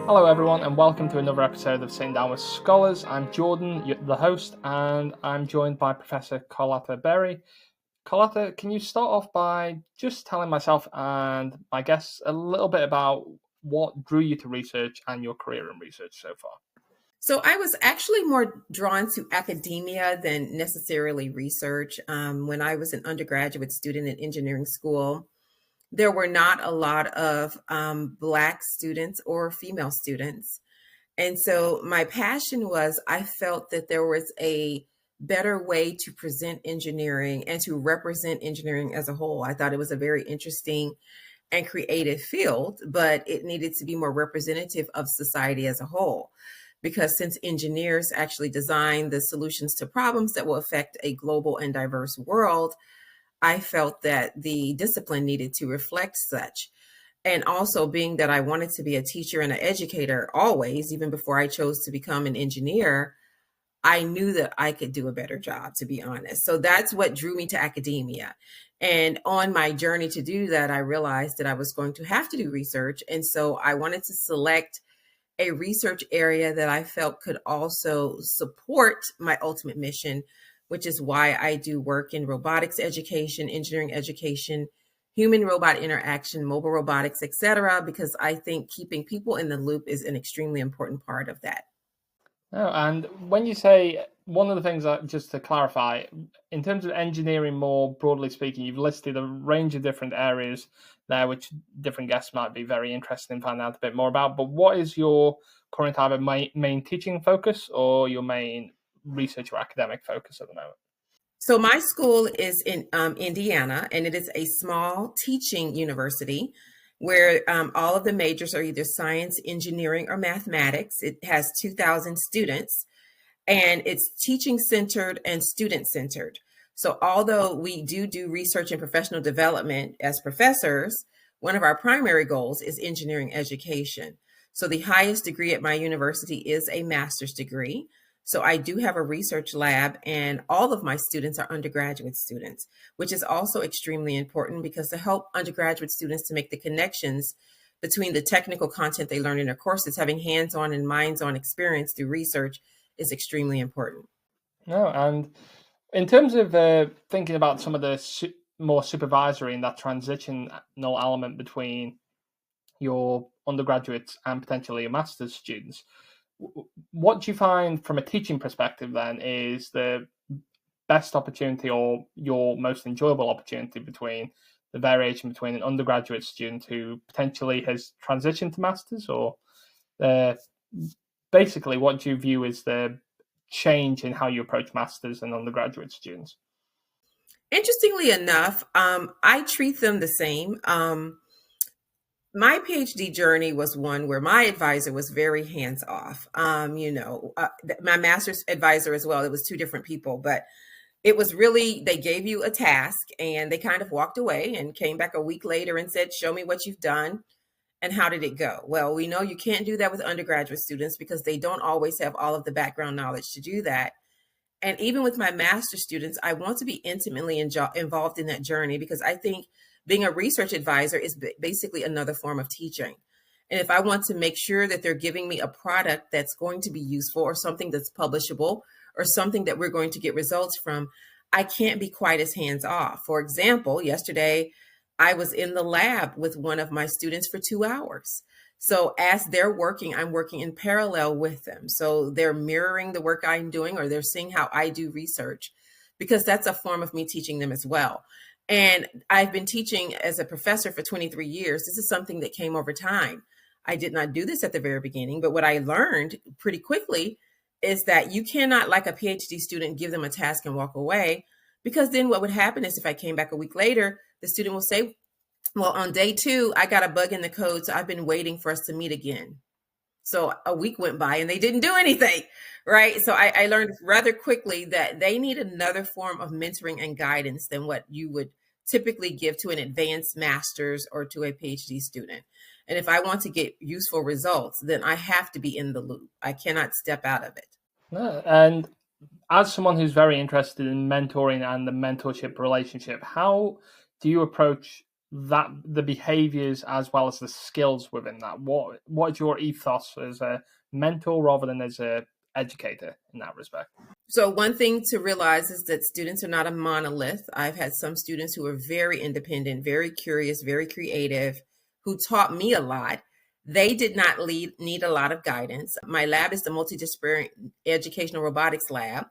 Hello everyone and welcome to another episode of Sitting Down with Scholars. I'm Jordan, the host, and I'm joined by Professor Carlotta Berry. Carlotta, can you start off by just telling myself and my guests a little bit about what drew you to research and your career in research so far? So I was actually more drawn to academia than necessarily research. When I was an undergraduate student in engineering school, there were not a lot of Black students or female students. And so my passion was I felt that there was a better way to present engineering and to represent engineering as a whole. I thought it was a very interesting and creative field, but it needed to be more representative of society as a whole. Because since engineers actually design the solutions to problems that will affect a global and diverse world, I felt that the discipline needed to reflect such. And also, being that I wanted to be a teacher and an educator always, even before I chose to become an engineer, I knew that I could do a better job, to be honest. So that's what drew me to academia. And on my journey to do that, I realized that I was going to have to do research. And so I wanted to select a research area that I felt could also support my ultimate mission, which is why I do work in robotics education, engineering education, human robot interaction, mobile robotics, etc., because I think keeping people in the loop is an extremely important part of that. Oh, and when you say one of the things that, just to clarify, in terms of engineering more broadly speaking, you've listed a range of different areas there, which different guests might be very interested in finding out a bit more about. But what is your current either main teaching focus or your main research or academic focus at the moment? So my school is in Indiana, and it is a small teaching university where all of the majors are either science, engineering, or mathematics. It has 2,000 students, and it's teaching centered and student centered. So although we do research and professional development as professors, one of our primary goals is engineering education. So the highest degree at my university is a master's degree. So I do have a research lab, and all of my students are undergraduate students, which is also extremely important because to help undergraduate students to make the connections between the technical content they learn in their courses, having hands-on and minds-on experience through research is extremely important. No, and in terms of thinking about some of the more supervisory and that transitional element between your undergraduates and potentially your master's students, what do you find from a teaching perspective then is the best opportunity or your most enjoyable opportunity between the variation between an undergraduate student who potentially has transitioned to masters or basically what do you view as the change in how you approach masters and undergraduate students? Interestingly enough, I treat them the same. My PhD journey was one where my advisor was very hands off. My master's advisor as well. It was two different people, but it was really, they gave you a task and they kind of walked away and came back a week later and said, show me what you've done and how did it go? Well, we know you can't do that with undergraduate students because they don't always have all of the background knowledge to do that. And even with my master's students, I want to be intimately involved in that journey because I think being a research advisor is basically another form of teaching. And if I want to make sure that they're giving me a product that's going to be useful or something that's publishable or something that we're going to get results from, I can't be quite as hands off. For example, yesterday, I was in the lab with one of my students for 2 hours. So as they're working, I'm working in parallel with them. So they're mirroring the work I'm doing, or they're seeing how I do research, because that's a form of me teaching them as well. And I've been teaching as a professor for 23 years. This is something that came over time. I did not do this at the very beginning, but what I learned pretty quickly is that you cannot, like a PhD student, give them a task and walk away, because then what would happen is if I came back a week later, the student will say, well, on day 2, I got a bug in the code, so I've been waiting for us to meet again. So a week went by and they didn't do anything, right? So I learned rather quickly that they need another form of mentoring and guidance than what you would typically give to an advanced master's or to a PhD student. And if I want to get useful results, then I have to be in the loop. I cannot step out of it. No, and as someone who's very interested in mentoring and the mentorship relationship, how do you approach that the behaviors as well as the skills within that? What is your ethos as a mentor rather than as a educator in that respect? So, one thing to realize is that students are not a monolith. I've had some students who are very independent, very curious, very creative, who taught me a lot. They did not need a lot of guidance. My lab is the multidisciplinary educational robotics lab.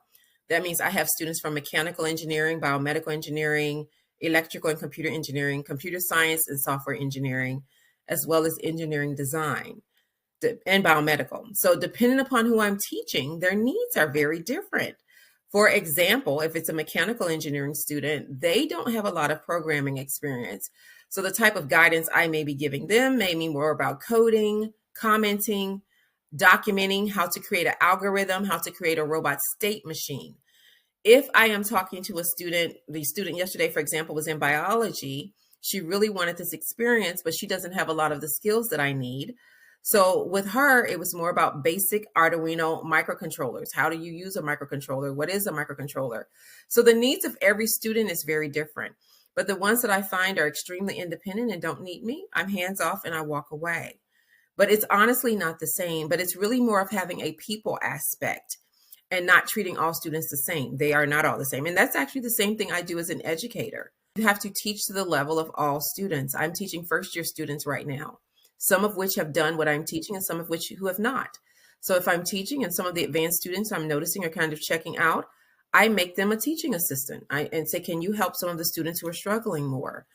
That means I have students from mechanical engineering, biomedical engineering, electrical and computer engineering, computer science and software engineering, as well as engineering design and biomedical. So, depending upon who I'm teaching, their needs are very different. For example, if it's a mechanical engineering student, they don't have a lot of programming experience. So, the type of guidance I may be giving them may be more about coding, commenting, documenting how to create an algorithm, how to create a robot state machine. If I am talking to a student, the student yesterday, for example, was in biology. She really wanted this experience, but she doesn't have a lot of the skills that I need. So with her, it was more about basic Arduino microcontrollers. How do you use a microcontroller? What is a microcontroller? So the needs of every student is very different. But the ones that I find are extremely independent and don't need me, I'm hands off and I walk away. But it's honestly not the same, but it's really more of having a people aspect and not treating all students the same. They are not all the same. And that's actually the same thing I do as an educator. You have to teach to the level of all students. I'm teaching first year students right now, some of which have done what I'm teaching and some of which who have not. So if I'm teaching and some of the advanced students I'm noticing are kind of checking out, I make them a teaching assistant and say, can you help some of the students who are struggling more?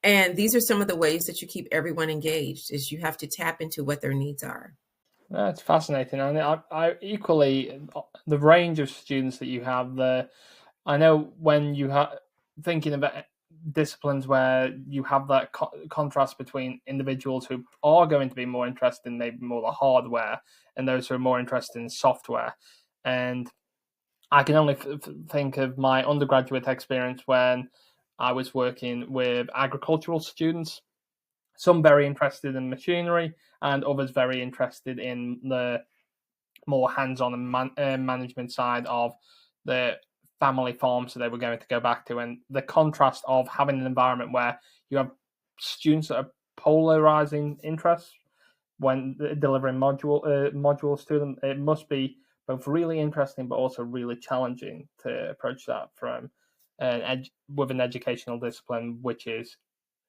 And these are some of the ways that you keep everyone engaged is you have to tap into what their needs are. That's fascinating, and I equally the range of students that you have there. I know when you have thinking about disciplines where you have that contrast between individuals who are going to be more interested in maybe more the hardware and those who are more interested in software. And I can only think of my undergraduate experience when I was working with agricultural students, some very interested in machinery and others very interested in the more hands-on and management side of the family farms that they were going to go back to, and the contrast of having an environment where you have students that are polarizing interests when delivering modules to them. It must be both really interesting but also really challenging to approach that from with an educational discipline which is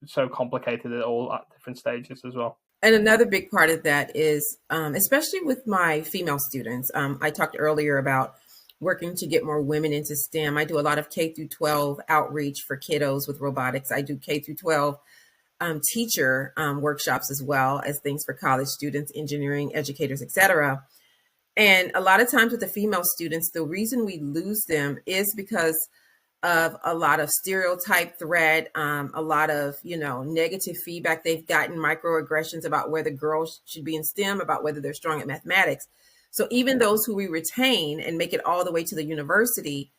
so complicated at all at different stages as well. And another big part of that is, especially with my female students, I talked earlier about working to get more women into STEM. I do a lot of K through 12 outreach for kiddos with robotics. I do K through 12 teacher workshops as well as things for college students, engineering educators, etc. And a lot of times with the female students, the reason we lose them is because of a lot of stereotype threat, a lot of, negative feedback they've gotten, microaggressions about where the girls should be in STEM, about whether they're strong at mathematics. So even those who we retain and make it all the way to the university,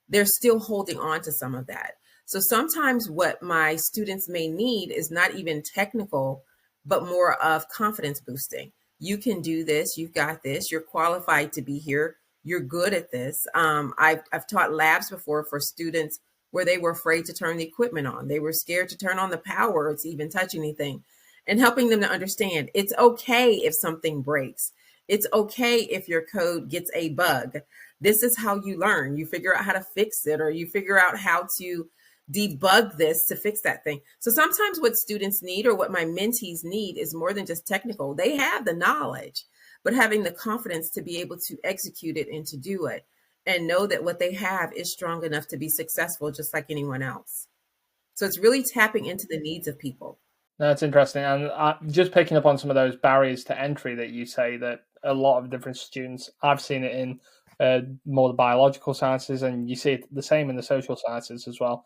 they're still holding on to some of that. So sometimes what my students may need is not even technical, but more of confidence boosting. You can do this. You've got this. You're qualified to be here. You're good at this. I've taught labs before for students where they were afraid to turn the equipment on. They were scared to turn on the power or to even touch anything, and helping them to understand it's okay if something breaks. It's okay if your code gets a bug. This is how you learn. You figure out how to fix it, or you figure out how to debug this to fix that thing. So sometimes what students need or what my mentees need is more than just technical. They have the knowledge, but having the confidence to be able to execute it and to do it and know that what they have is strong enough to be successful just like anyone else. So it's really tapping into the needs of people. That's interesting. And just picking up on some of those barriers to entry that you say that a lot of different students, I've seen it in more the biological sciences, and you see it the same in the social sciences as well.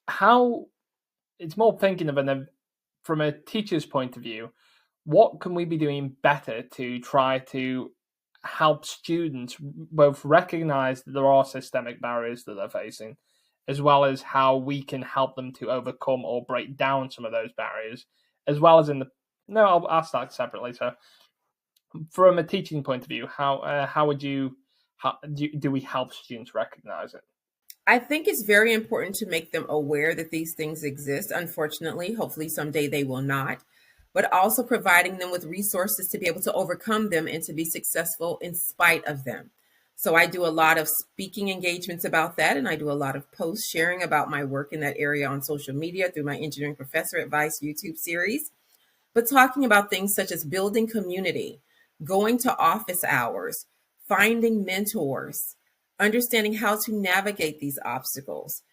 How it's more thinking of it from a teacher's point of view, what can we be doing better to try to help students both recognize that there are systemic barriers that they're facing, as well as how we can help them to overcome or break down some of those barriers, as well as in the. No, I'll ask that separately. So, from a teaching point of view, how would you how do we help students recognize it? I think it's very important to make them aware that these things exist. Unfortunately, hopefully someday they will not, but also providing them with resources to be able to overcome them and to be successful in spite of them. So I do a lot of speaking engagements about that, and I do a lot of posts sharing about my work in that area on social media through my Engineering Professor Advice YouTube series, but talking about things such as building community, going to office hours, finding mentors, understanding how to navigate these obstacles,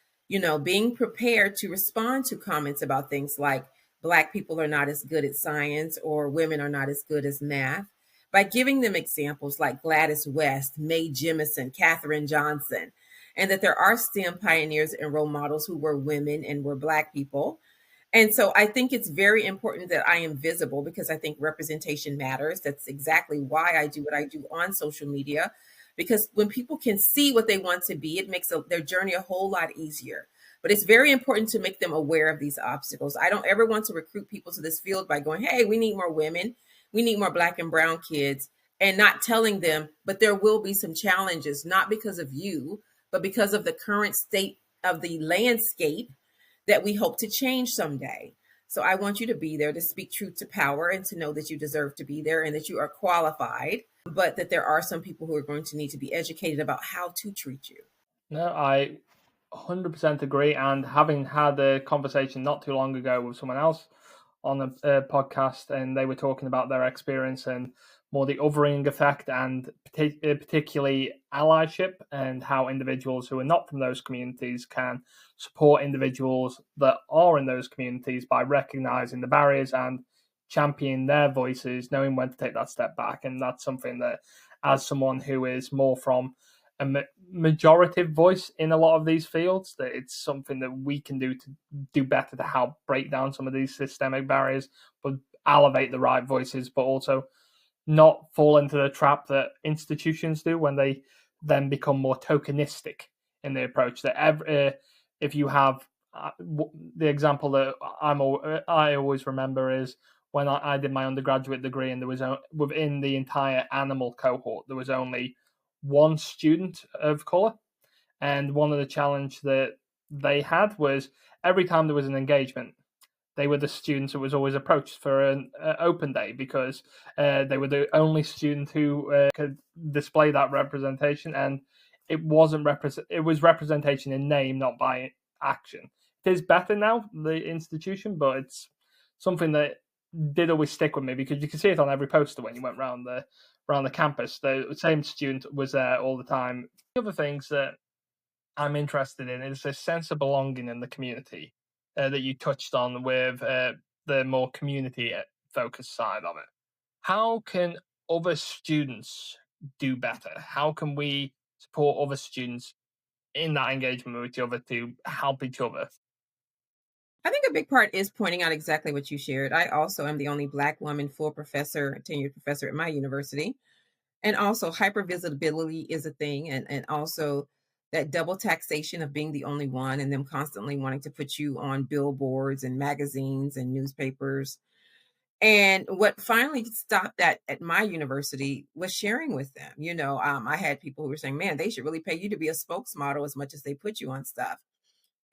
being prepared to respond to comments about things like Black people are not as good at science or women are not as good as math, by giving them examples like Gladys West, Mae Jemison, Katherine Johnson, and that there are STEM pioneers and role models who were women and were Black people. And so I think it's very important that I am visible because I think representation matters. That's exactly why I do what I do on social media. Because when people can see what they want to be, it makes their journey a whole lot easier. But it's very important to make them aware of these obstacles. I don't ever want to recruit people to this field by going, hey, we need more women, we need more Black and brown kids, and not telling them, but there will be some challenges, not because of you, but because of the current state of the landscape that we hope to change someday. So I want you to be there to speak truth to power and to know that you deserve to be there and that you are qualified, but that there are some people who are going to need to be educated about how to treat you. No, I 100% agree. And having had a conversation not too long ago with someone else on a podcast, and they were talking about their experience and more the othering effect, and particularly allyship, and how individuals who are not from those communities can support individuals that are in those communities by recognizing the barriers and championing their voices, knowing when to take that step back. And that's something that, as someone who is more from a majorative voice in a lot of these fields, that it's something that we can do to do better to help break down some of these systemic barriers, but elevate the right voices, but also not fall into the trap that institutions do when they then become more tokenistic in the approach. That if you have the example that I always remember is when I did my undergraduate degree, and there was within the entire animal cohort there was only one student of color, and one of the challenge that they had was every time there was an engagement, they were the students that was always approached for an open day, because they were the only student who could display that representation, and it wasn't it was representation in name, not by action. It is better now, the institution, but it's something that did always stick with me, because you could see it on every poster when you went around the campus. The same student was there all the time. The other things that I'm interested in is this sense of belonging in the community that you touched on with the more community focused side of it. How can other students do better? How can we support other students in that engagement with each other to help each other? I think a big part is pointing out exactly what you shared. I also am the only Black woman full professor, tenured professor at my university. And also hypervisibility is a thing. And also that double taxation of being the only one and them constantly wanting to put you on billboards and magazines and newspapers. And what finally stopped that at my university was sharing with them. I had people who were saying, man, they should really pay you to be a spokesmodel as much as they put you on stuff,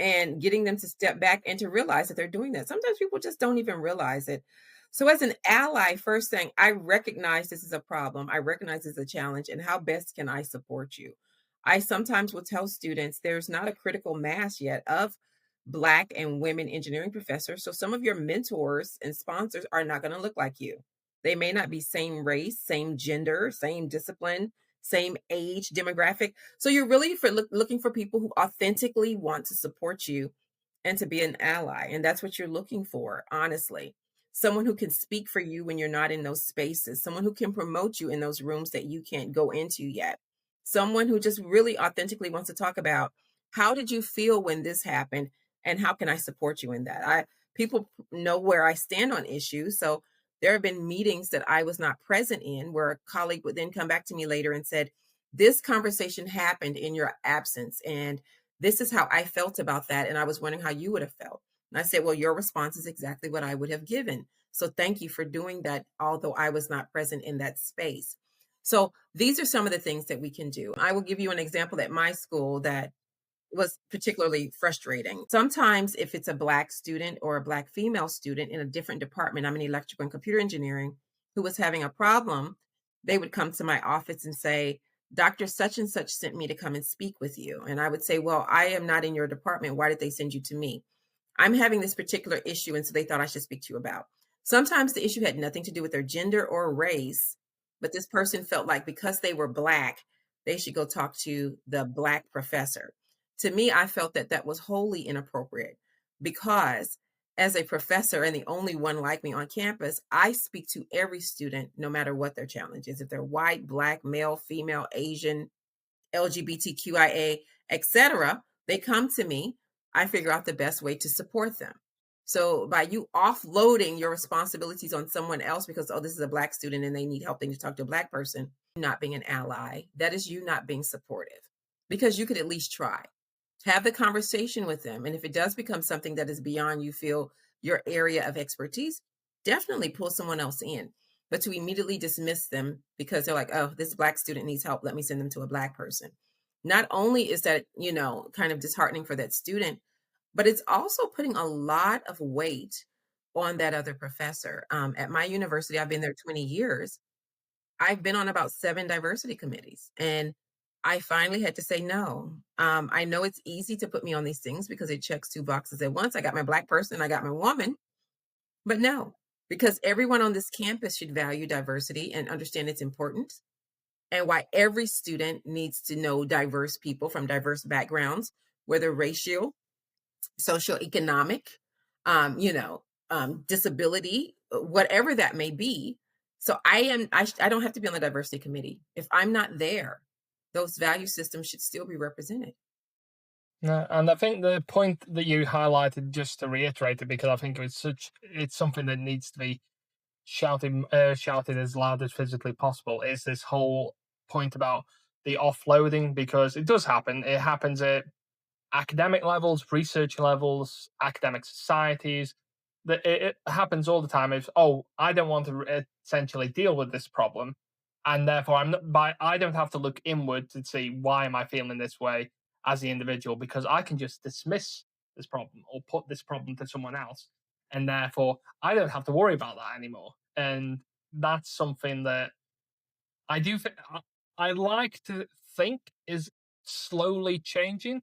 and getting them to step back and to realize that they're doing that. Sometimes people just don't even realize it. So, as an ally, first thing, I recognize this is a problem. I recognize it's a challenge, and how best can I support you? I sometimes will tell students there's not a critical mass yet of Black and women engineering professors. So, some of your mentors and sponsors are not going to look like you. They may not be same race, same gender, same discipline, same age demographic. So you're really looking for people who authentically want to support you and to be an ally. And that's what you're looking for, honestly. Someone who can speak for you when you're not in those spaces, someone who can promote you in those rooms that you can't go into yet, someone who just really authentically wants to talk about how did you feel when this happened and how can I support you in that. People know where I stand on issues. So there have been meetings that I was not present in where a colleague would then come back to me later and said, this conversation happened in your absence. And this is how I felt about that. And I was wondering how you would have felt. And I said, well, your response is exactly what I would have given. So thank you for doing that, although I was not present in that space. So these are some of the things that we can do. I will give you an example at my school that was particularly frustrating. Sometimes, if it's a Black student or a Black female student in a different department, I'm in electrical and computer engineering, who was having a problem, they would come to my office and say, Dr. Such and such sent me to come and speak with you. And I would say, well, I am not in your department. Why did they send you to me? I'm having this particular issue, and so they thought I should speak to you about. Sometimes the issue had nothing to do with their gender or race, but this person felt like because they were Black, they should go talk to the Black professor. To me, I felt that that was wholly inappropriate because as a professor and the only one like me on campus, I speak to every student no matter what their challenge is. If they're white, Black, male, female, Asian, LGBTQIA, etc., they come to me. I figure out the best way to support them. So by you offloading your responsibilities on someone else because, oh, this is a Black student and they need help, they need to talk to a Black person, not being an ally, that is you not being supportive, because you could at least try. Have the conversation with them. And if it does become something that is beyond you feel your area of expertise, definitely pull someone else in. But to immediately dismiss them because they're like, oh, this Black student needs help, let me send them to a Black person. Not only is that, kind of disheartening for that student, but it's also putting a lot of weight on that other professor. At my university, I've been there 20 years. I've been on about 7 diversity committees, and I finally had to say no. I know it's easy to put me on these things because it checks 2 boxes at once. I got my Black person, I got my woman, but no, because everyone on this campus should value diversity and understand its importance, and why every student needs to know diverse people from diverse backgrounds, whether racial, socioeconomic, disability, whatever that may be. So I don't have to be on the diversity committee. If I'm not there, those value systems should still be represented. Yeah, and I think the point that you highlighted, just to reiterate it, because I think it's something that needs to be shouted as loud as physically possible, is this whole point about the offloading, because it does happen. It happens at academic levels, research levels, academic societies. That it happens all the time. If, oh, I don't want to essentially deal with this problem, and therefore I don't have to look inward to see why am I feeling this way as the individual, because I can just dismiss this problem or put this problem to someone else, and therefore I don't have to worry about that anymore. And that's something that I do think I like to think is slowly changing.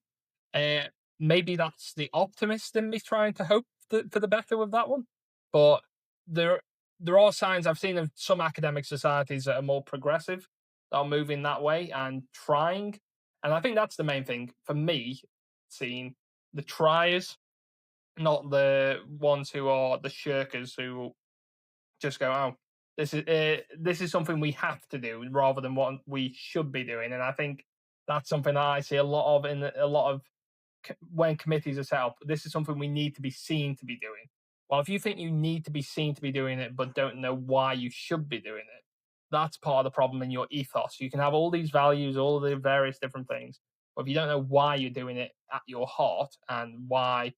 uh, Maybe that's the optimist in me trying to hope for the better with that one. But there there are signs I've seen of some academic societies that are more progressive, that are moving that way and trying. And I think that's the main thing for me, seeing the triers, not the ones who are the shirkers who just go, oh, this is something we have to do rather than what we should be doing. And I think that's something that I see a lot of in a lot of when committees are set up. This is something we need to be seen to be doing. Well, if you think you need to be seen to be doing it, but don't know why you should be doing it, that's part of the problem in your ethos. You can have all these values, all the various different things, but if you don't know why you're doing it at your heart and why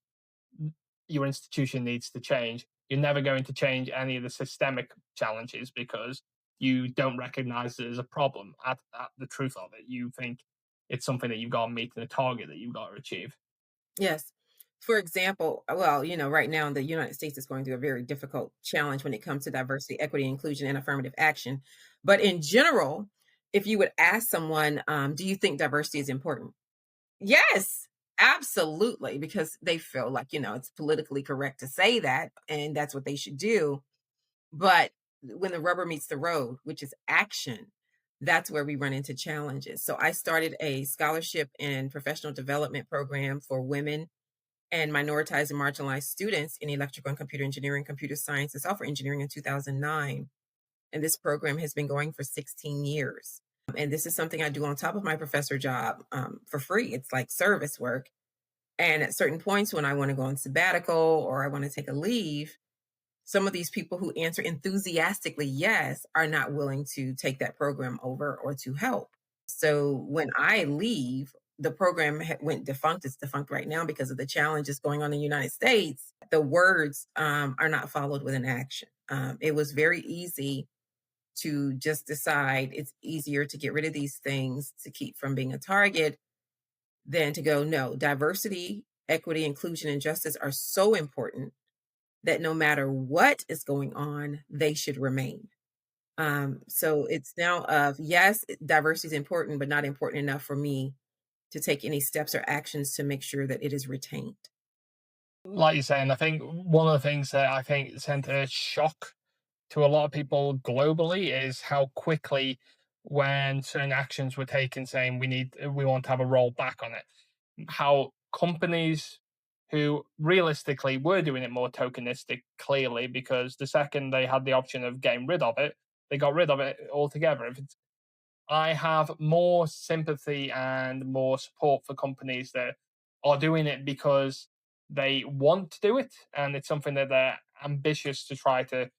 your institution needs to change, you're never going to change any of the systemic challenges because you don't recognize it as a problem at the truth of it. You think it's something that you've got to meet and a target that you've got to achieve. Yes. For example, well, right now the United States is going through a very difficult challenge when it comes to diversity, equity, inclusion, and affirmative action. But in general, if you would ask someone, do you think diversity is important? Yes, absolutely, because they feel like, it's politically correct to say that, and that's what they should do. But when the rubber meets the road, which is action, that's where we run into challenges. So I started a scholarship and professional development program for women and minoritized and marginalized students in electrical and computer engineering, computer science, and software engineering in 2009. And this program has been going for 16 years. And this is something I do on top of my professor job for free. It's like service work. And at certain points when I want to go on sabbatical or I want to take a leave, some of these people who answer enthusiastically yes are not willing to take that program over or to help. So when I leave, the program went defunct. It's defunct right now because of the challenges going on in the United States. The words are not followed with an action. It was very easy to just decide it's easier to get rid of these things to keep from being a target than to go, no, diversity, equity, inclusion, and justice are so important that no matter what is going on, they should remain. So it's now of yes, diversity is important, but not important enough for me to take any steps or actions to make sure that it is retained. Like you're saying, I think one of the things that I think sent a shock to a lot of people globally is how quickly, when certain actions were taken saying we want to have a roll back on it, how companies who realistically were doing it more tokenistic, clearly, because the second they had the option of getting rid of it, they got rid of it altogether. If it's I have more sympathy and more support for companies that are doing it because they want to do it, and it's something that they're ambitious to try to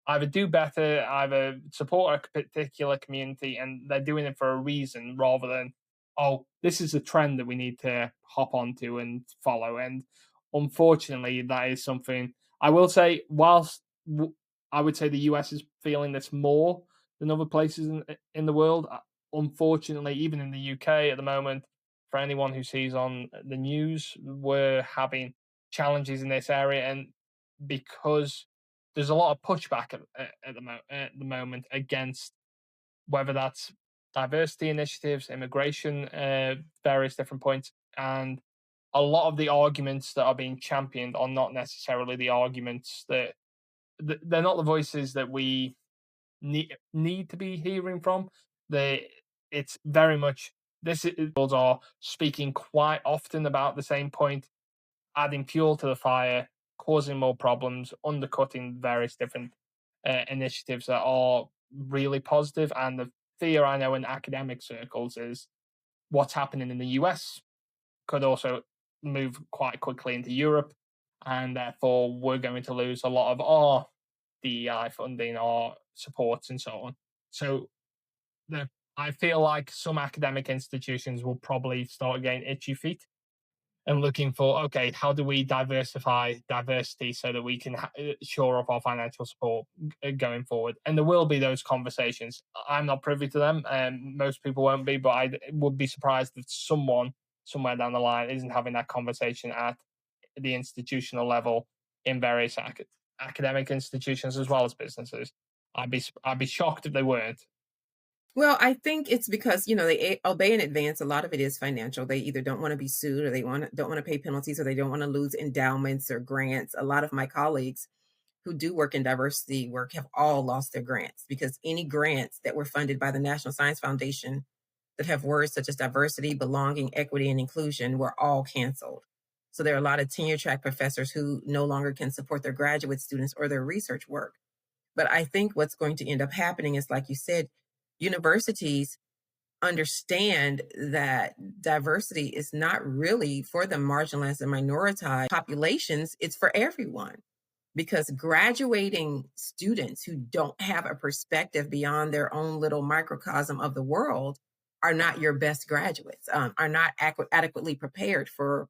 either do better, either support a particular community, and they're doing it for a reason rather than, oh, this is a trend that we need to hop onto and follow. And unfortunately, that is something I will say, whilst I would say the US is feeling this more than other places in the world. Unfortunately, even in the UK at the moment, for anyone who sees on the news, we're having challenges in this area, and because there's a lot of pushback at the moment against whether that's diversity initiatives, immigration, various different points, and a lot of the arguments that are being championed are not necessarily the arguments that they're not the voices that we need to be hearing from. They it's very much this are speaking quite often about the same point, adding fuel to the fire, causing more problems, undercutting various different initiatives that are really positive. And the fear I know in academic circles is what's happening in the US could also move quite quickly into Europe, and therefore we're going to lose a lot of our DEI funding, our supports, and so on. So the I feel like some academic institutions will probably start getting itchy feet and looking for, okay, how do we diversify diversity so that we can shore up our financial support going forward? And there will be those conversations. I'm not privy to them, and most people won't be, but I would be surprised if someone somewhere down the line isn't having that conversation at the institutional level in various academic institutions as well as businesses. I'd be shocked if they weren't. Well, I think it's because, they obey in advance. A lot of it is financial. They either don't want to be sued or they don't want to pay penalties or they don't want to lose endowments or grants. A lot of my colleagues who do work in diversity work have all lost their grants because any grants that were funded by the National Science Foundation that have words such as diversity, belonging, equity, and inclusion were all canceled. So there are a lot of tenure track professors who no longer can support their graduate students or their research work. But I think what's going to end up happening is, like you said, universities understand that diversity is not really for the marginalized and minoritized populations, it's for everyone. Because graduating students who don't have a perspective beyond their own little microcosm of the world are not your best graduates, are not adequately prepared for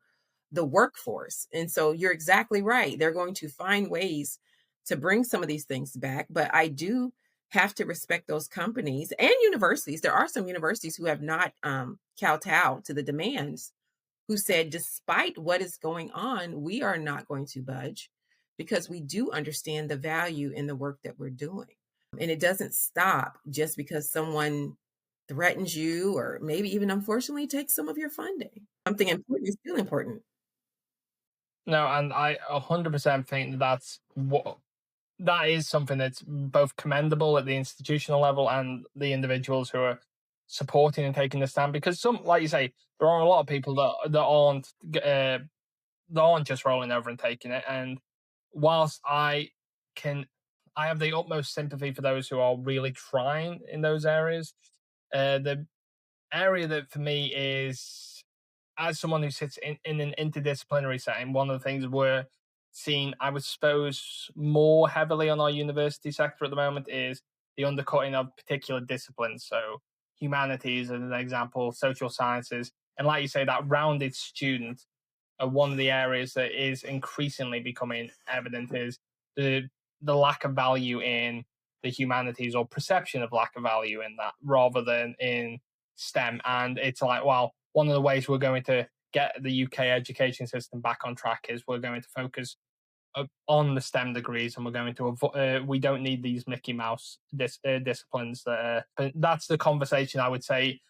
the workforce. And so you're exactly right. They're going to find ways to bring some of these things back. But I do have to respect those companies and universities. There are some universities who have not kowtowed to the demands, who said, despite what is going on, we are not going to budge because we do understand the value in the work that we're doing. And it doesn't stop just because someone threatens you or maybe even unfortunately takes some of your funding. Something important is still important. No, and I 100% think that is something that's both commendable at the institutional level and the individuals who are supporting and taking the stand. Because some, like you say, there are a lot of people that aren't just rolling over and taking it. And whilst can, I have the utmost sympathy for those who are really trying in those areas. The area that for me is, as someone who sits in an interdisciplinary setting, one of the things we're seeing, I would suppose, more heavily on our university sector at the moment is the undercutting of particular disciplines. So humanities, as an example, social sciences, and like you say, that rounded student are one of the areas that is increasingly becoming evident is the lack of value in the humanities, or perception of lack of value in that, rather than in STEM. And it's like, well, one of the ways we're going to get the UK education system back on track is we're going to focus on the STEM degrees, and we're going to avoid. We don't need these Mickey Mouse disciplines. But that's the conversation I would say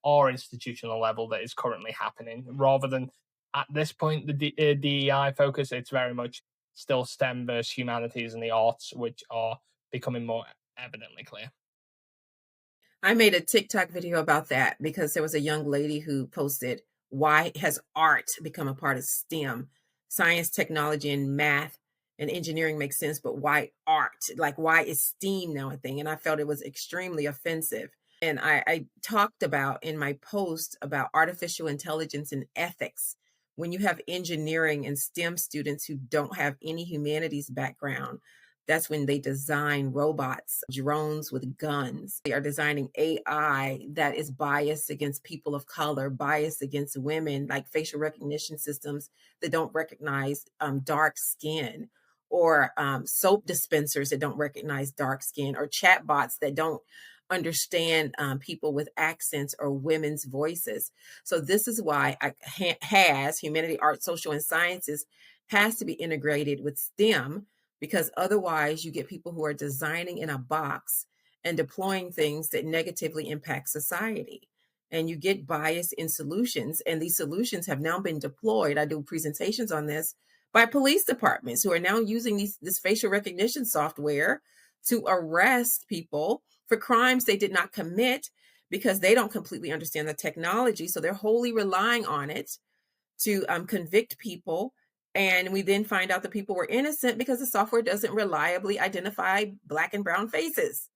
our institutional level that is currently happening, rather than at this point the DEI focus. It's very much still STEM versus humanities and the arts, which are becoming more evidently clear. I made a TikTok video about that because there was a young lady who posted, "Why has art become a part of STEM? Science, technology, and math and engineering makes sense, but why art? Like, why is STEAM now a thing?" And I felt it was extremely offensive. And I talked about in my post about artificial intelligence and ethics. When you have engineering and STEM students who don't have any humanities background, that's when they design robots, drones with guns. They are designing AI that is biased against people of color, biased against women, like facial recognition systems that don't recognize dark skin, or soap dispensers that don't recognize dark skin, or chatbots that don't understand people with accents or women's voices. So this is why humanity, art, social, and sciences has to be integrated with STEM, because otherwise you get people who are designing in a box and deploying things that negatively impact society. And you get bias in solutions. And these solutions have now been deployed. I do presentations on this by police departments who are now using this facial recognition software to arrest people for crimes they did not commit, because they don't completely understand the technology. So they're wholly relying on it to convict people. And we then find out that people were innocent because the software doesn't reliably identify Black and brown faces.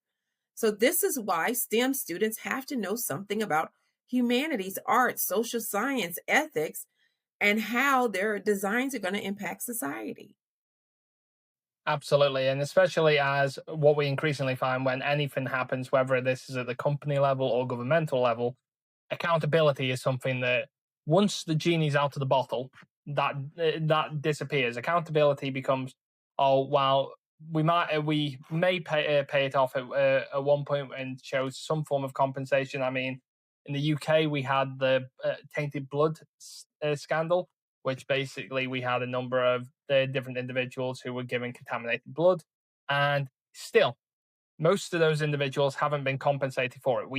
So this is why STEM students have to know something about humanities, arts, social science, ethics, and how their designs are going to impact society. Absolutely. And especially as what we increasingly find when anything happens, whether this is at the company level or governmental level, accountability is something that once the genie's out of the bottle, that disappears. Accountability becomes, oh well, we may pay it off at one point and show some form of compensation. I mean, in the UK we had the tainted blood scandal, which basically we had a number of the different individuals who were given contaminated blood, and still most of those individuals haven't been compensated for it.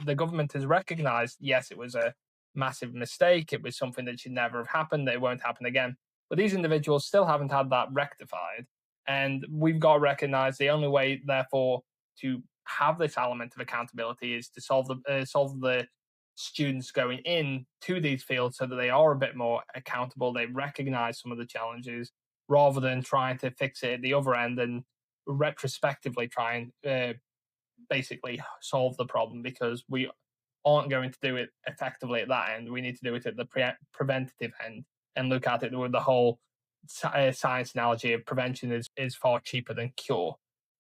The government has recognized, yes, it was a massive mistake. It was something that should never have happened. It won't happen again. But these individuals still haven't had that rectified. And we've got to recognize the only way, therefore, to have this element of accountability is to solve the students going in to these fields so that they are a bit more accountable. They recognize some of the challenges rather than trying to fix it at the other end and retrospectively try and basically solve the problem, because we aren't going to do it effectively at that end. We need to do it at the preventative end and look at it with the whole science analogy of prevention is far cheaper than cure.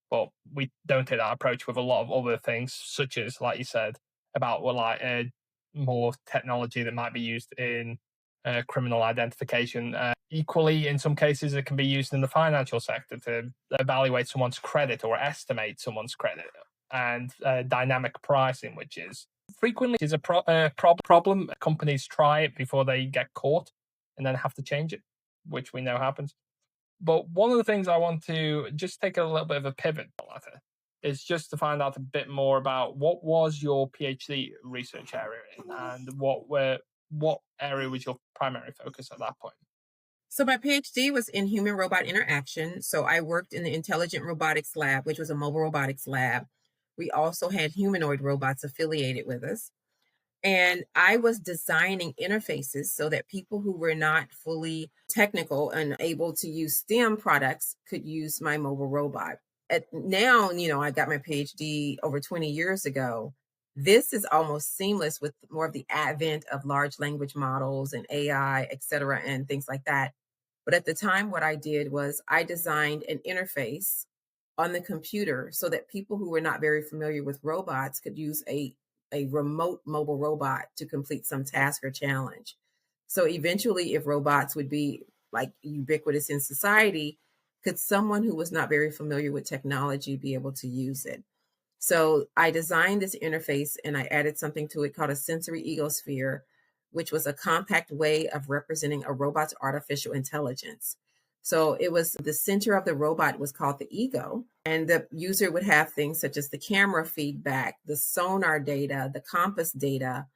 But we don't take that approach with a lot of other things, such as, like you said, about more technology that might be used in criminal identification. Equally, in some cases, it can be used in the financial sector to evaluate someone's credit or estimate someone's credit, and dynamic pricing, which is frequently is a problem. Companies try it before they get caught and then have to change it, which we know happens. But one of the things I want to just take a little bit of a pivot, Carlotta, is just to find out a bit more about what was your PhD research area in, and what area was your primary focus at that point? So my PhD was in human robot interaction. So I worked in the intelligent robotics lab, which was a mobile robotics lab. We also had humanoid robots affiliated with us. And I was designing interfaces so that people who were not fully technical and able to use STEM products could use my mobile robot. Now, I got my PhD over 20 years ago. This is almost seamless with more of the advent of large language models and AI, et cetera, and things like that. But at the time, what I did was I designed an interface on the computer so that people who were not very familiar with robots could use a remote mobile robot to complete some task or challenge. So eventually, if robots would be like ubiquitous in society, could someone who was not very familiar with technology be able to use it? So I designed this interface and I added something to it called a sensory egosphere, which was a compact way of representing a robot's artificial intelligence. So it was the center of the robot was called the ego, and the user would have things such as the camera feedback, the sonar data, the compass data,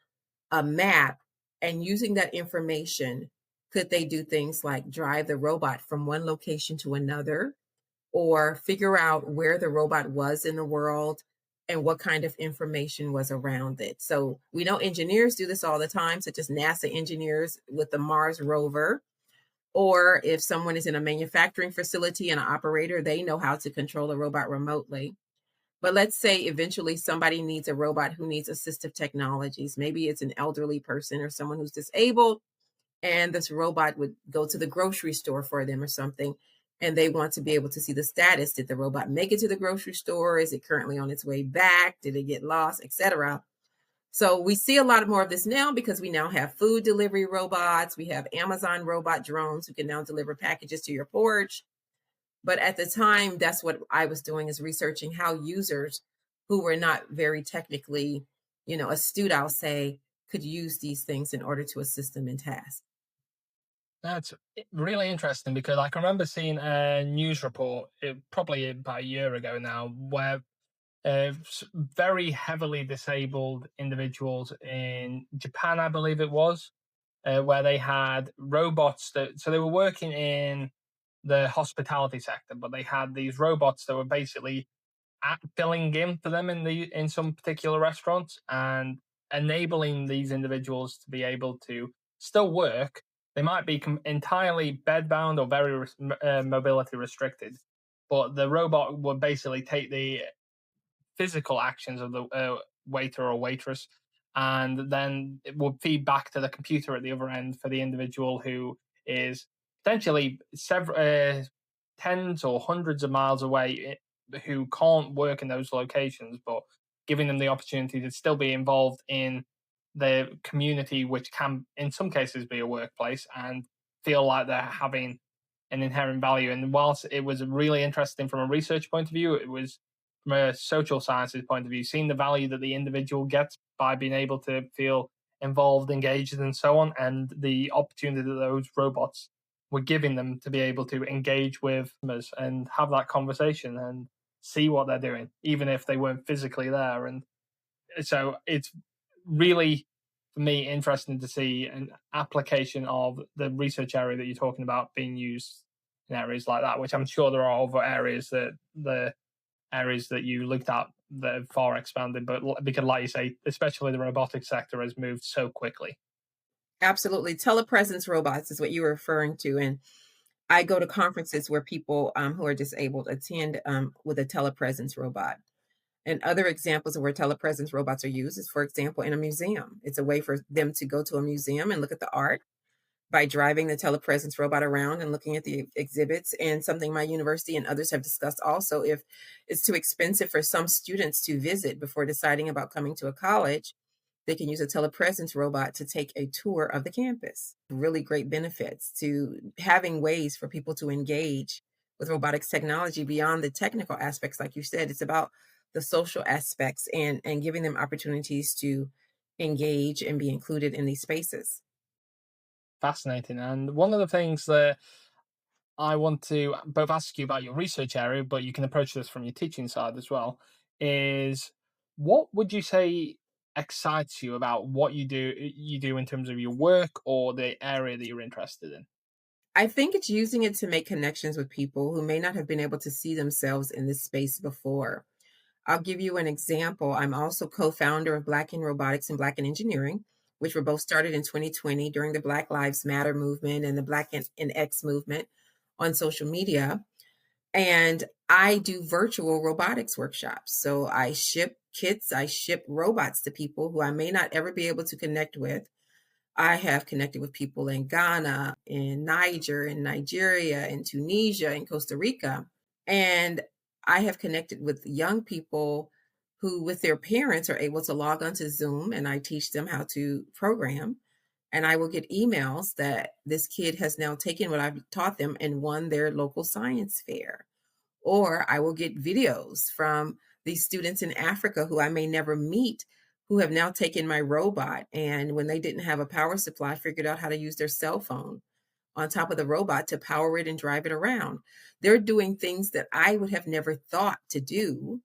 a map, and using that information, could they do things like drive the robot from one location to another, or figure out where the robot was in the world and what kind of information was around it. So we know engineers do this all the time, such as NASA engineers with the Mars rover. Or if someone is in a manufacturing facility and an operator, they know how to control a robot remotely. But let's say eventually somebody needs a robot who needs assistive technologies. Maybe it's an elderly person or someone who's disabled, and this robot would go to the grocery store for them or something. And they want to be able to see the status. Did the robot make it to the grocery store? Is it currently on its way back? Did it get lost, etc.? So we see a lot more of this now because we now have food delivery robots. We have Amazon robot drones who can now deliver packages to your porch. But at the time, that's what I was doing, is researching how users who were not very technically, astute, I'll say, could use these things in order to assist them in tasks. That's really interesting because I can remember seeing a news report, probably about a year ago now, where very heavily disabled individuals in Japan, I believe it was, where they had robots so they were working in the hospitality sector, but they had these robots that were basically filling in for them in some particular restaurants and enabling these individuals to be able to still work. They might be entirely bedbound or very mobility restricted, but the robot would basically take the physical actions of the waiter or waitress, and then it will feed back to the computer at the other end for the individual who is potentially several tens or hundreds of miles away, who can't work in those locations, but giving them the opportunity to still be involved in the community, which can in some cases be a workplace, and feel like they're having an inherent value. And whilst it was really interesting from a research point of view, it was from a social sciences point of view, seeing the value that the individual gets by being able to feel involved, engaged, and so on, and the opportunity that those robots were giving them to be able to engage with customers and have that conversation and see what they're doing, even if they weren't physically there. And so it's really, for me, interesting to see an application of the research area that you're talking about being used in areas like that, which I'm sure there are other areas that the areas that you looked at that have far expanded, but because, like you say, especially the robotics sector has moved so quickly. Absolutely. Telepresence robots is what you were referring to. And I go to conferences where people who are disabled attend with a telepresence robot. And other examples of where telepresence robots are used is, for example, in a museum. It's a way for them to go to a museum and look at the art by driving the telepresence robot around and looking at the exhibits. And something my university and others have discussed also, if it's too expensive for some students to visit before deciding about coming to a college, they can use a telepresence robot to take a tour of the campus. Really great benefits to having ways for people to engage with robotics technology beyond the technical aspects. Like you said, it's about the social aspects and giving them opportunities to engage and be included in these spaces. Fascinating. And one of the things that I want to both ask you about your research area, but you can approach this from your teaching side as well, is what would you say excites you about what you do in terms of your work or the area that you're interested in? I think it's using it to make connections with people who may not have been able to see themselves in this space before. I'll give you an example. I'm also co-founder of Black in Robotics and Black in Engineering, which were both started in 2020 during the Black Lives Matter movement and the Black in X movement on social media. And I do virtual robotics workshops. So I ship kits, I ship robots to people who I may not ever be able to connect with. I have connected with people in Ghana, in Niger, in Nigeria, in Tunisia, in Costa Rica. And I have connected with young people who, with their parents, are able to log onto Zoom, and I teach them how to program. And I will get emails that this kid has now taken what I've taught them and won their local science fair. Or I will get videos from these students in Africa who I may never meet, who have now taken my robot, and when they didn't have a power supply, figured out how to use their cell phone on top of the robot to power it and drive it around. They're doing things that I would have never thought to do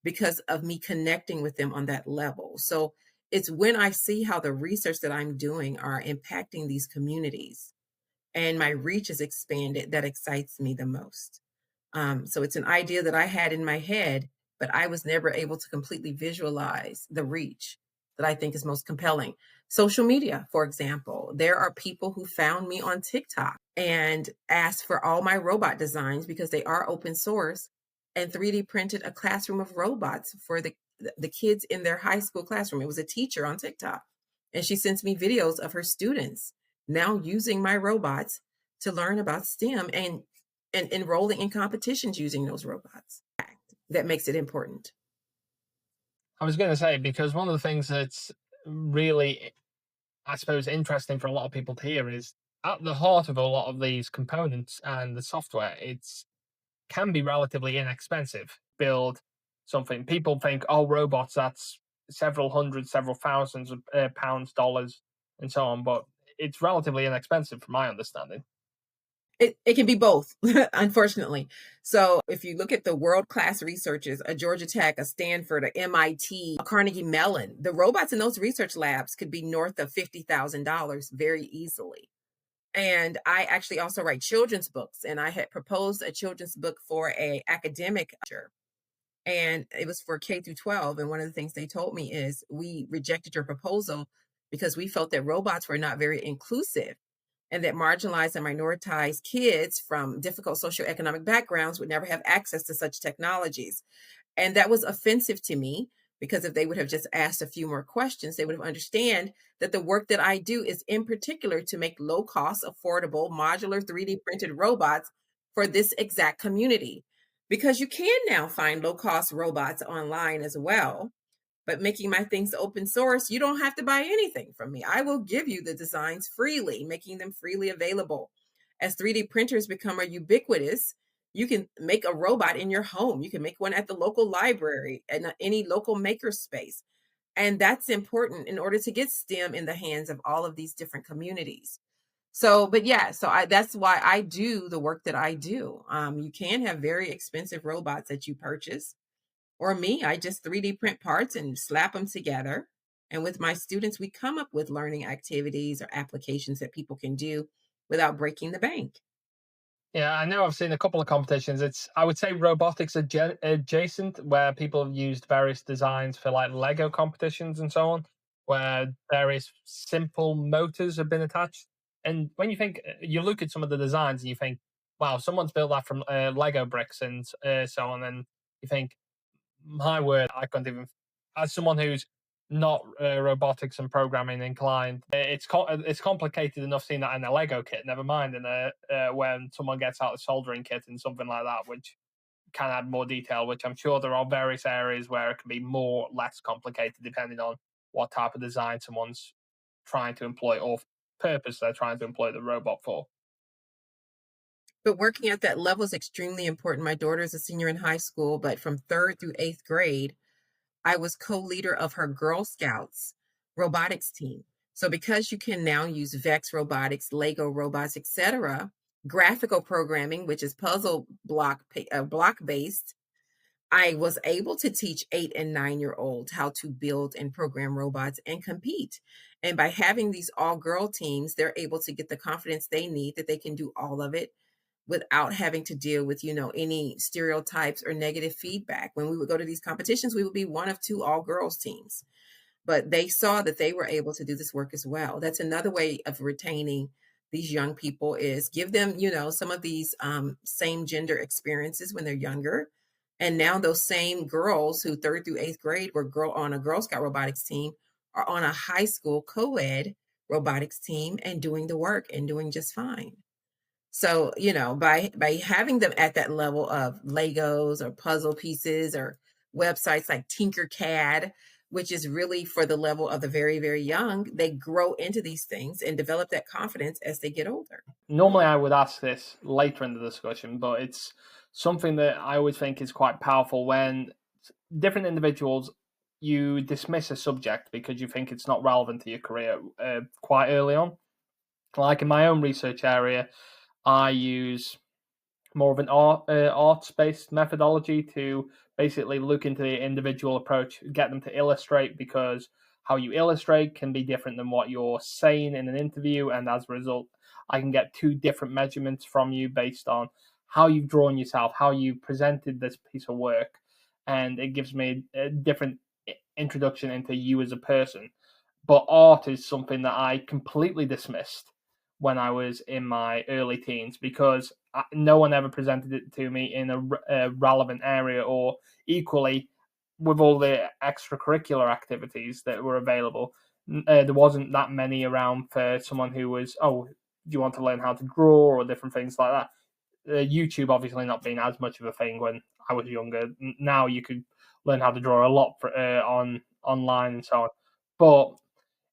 because of me connecting with them on that level. So it's when I see how the research that I'm doing are impacting these communities and my reach is expanded that excites me the most. So it's an idea that I had in my head, but I was never able to completely visualize the reach that I think is most compelling. Social media, for example, there are people who found me on TikTok and asked for all my robot designs because they are open source and 3D printed a classroom of robots for the kids in their high school classroom. It was a teacher on TikTok, and she sends me videos of her students now using my robots to learn about STEM and enrolling in competitions using those robots. That makes it important. I was going to say, because one of the things that's really, I suppose, interesting for a lot of people to hear is at the heart of a lot of these components and the software, it's can be relatively inexpensive. Build something. People think, oh, robots, that's several hundred, several thousands of pounds, dollars, and so on. But it's relatively inexpensive, from my understanding. It can be both, unfortunately. So if you look at the world-class researchers, a Georgia Tech, a Stanford, a MIT, a Carnegie Mellon, the robots in those research labs could be north of $50,000 very easily. And I actually also write children's books, and I had proposed a children's book for a academic teacher, and it was for K through 12. And one of the things they told me is, we rejected your proposal because we felt that robots were not very inclusive and that marginalized and minoritized kids from difficult socioeconomic backgrounds would never have access to such technologies. And that was offensive to me because if they would have just asked a few more questions, they would have understand that the work that I do is in particular to make low cost, affordable, modular 3D printed robots for this exact community. Because you can now find low cost robots online as well, but making my things open source, you don't have to buy anything from me. I will give you the designs freely, making them freely available. As 3D printers become ubiquitous, you can make a robot in your home. You can make one at the local library and any local maker space. And that's important in order to get STEM in the hands of all of these different communities. So, but yeah, that's why I do the work that I do. You can have very expensive robots that you purchase, or me, I just 3D print parts and slap them together. And with my students, we come up with learning activities or applications that people can do without breaking the bank. Yeah, I know I've seen a couple of competitions. It's, I would say, robotics adjacent, where people have used various designs for like Lego competitions and so on, where various simple motors have been attached. And when you think, you look at some of the designs and you think, wow, someone's built that from Lego bricks and so on. And you think, my word, I couldn't even. As someone who's not robotics and programming inclined, it's complicated enough seeing that in a Lego kit. Never mind in a when someone gets out a soldering kit and something like that, which can add more detail. Which I'm sure there are various areas where it can be more less complicated depending on what type of design someone's trying to employ or purpose they're trying to employ the robot for. But working at that level is extremely important. My daughter is a senior in high school, but from third through eighth grade, I was co-leader of her Girl Scouts robotics team. So because you can now use Vex robotics, Lego robots, etc., graphical programming, which is puzzle block based, I was able to teach 8 and 9 year olds how to build and program robots and compete. And by having these all girl teams, they're able to get the confidence they need that they can do all of it without having to deal with, any stereotypes or negative feedback. When we would go to these competitions, we would be one of two all girls teams, but they saw that they were able to do this work as well. That's another way of retaining these young people, is give them, some of these same gender experiences when they're younger. And now those same girls who third through eighth grade were on a Girl Scout robotics team are on a high school co-ed robotics team and doing the work and doing just fine. So, by having them at that level of Legos or puzzle pieces or websites like Tinkercad, which is really for the level of the very, very young, they grow into these things and develop that confidence as they get older. Normally, I would ask this later in the discussion, but it's something that I always think is quite powerful when different individuals you dismiss a subject because you think it's not relevant to your career quite early on. Like in my own research area, I use more of an arts based methodology to basically look into the individual approach, get them to illustrate, because how you illustrate can be different than what you're saying in an interview, and as a result, I can get two different measurements from you based on how you've drawn yourself, how you presented this piece of work, and it gives me a different introduction into you as a person. But art is something that I completely dismissed when I was in my early teens because no one ever presented it to me in a relevant area, or equally with all the extracurricular activities that were available. There wasn't that many around for someone who was, oh, do you want to learn how to draw or different things like that. YouTube obviously not being as much of a thing when I was younger. Now you could learn how to draw a lot on online and so on. But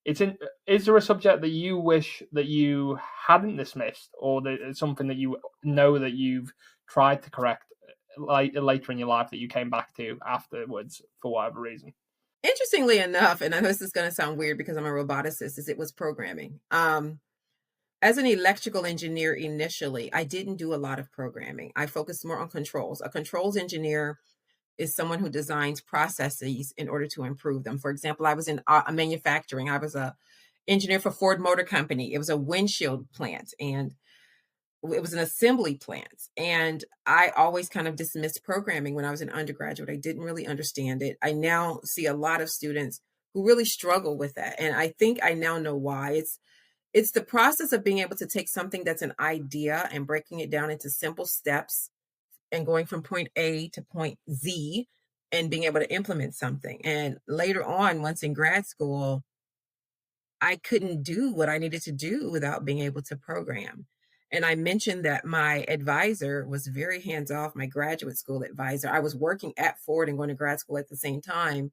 it's in. Is there a subject that you wish that you hadn't dismissed, or that it's something that you know that you've tried to correct like later in your life that you came back to afterwards for whatever reason? Interestingly enough, and I know this is going to sound weird because I'm a roboticist, is it was programming. As an electrical engineer initially, I didn't do a lot of programming. I focused more on controls. A controls engineer is someone who designs processes in order to improve them. For example, I was in manufacturing. I was a engineer for Ford Motor Company. It was a windshield plant, and it was an assembly plant. And I always kind of dismissed programming when I was an undergraduate. I didn't really understand it. I now see a lot of students who really struggle with that. And I think I now know why. It's the process of being able to take something that's an idea and breaking it down into simple steps and going from point A to point Z and being able to implement something. And later on, once in grad school, I couldn't do what I needed to do without being able to program. And I mentioned that my advisor was very hands off, my graduate school advisor. I was working at Ford and going to grad school at the same time.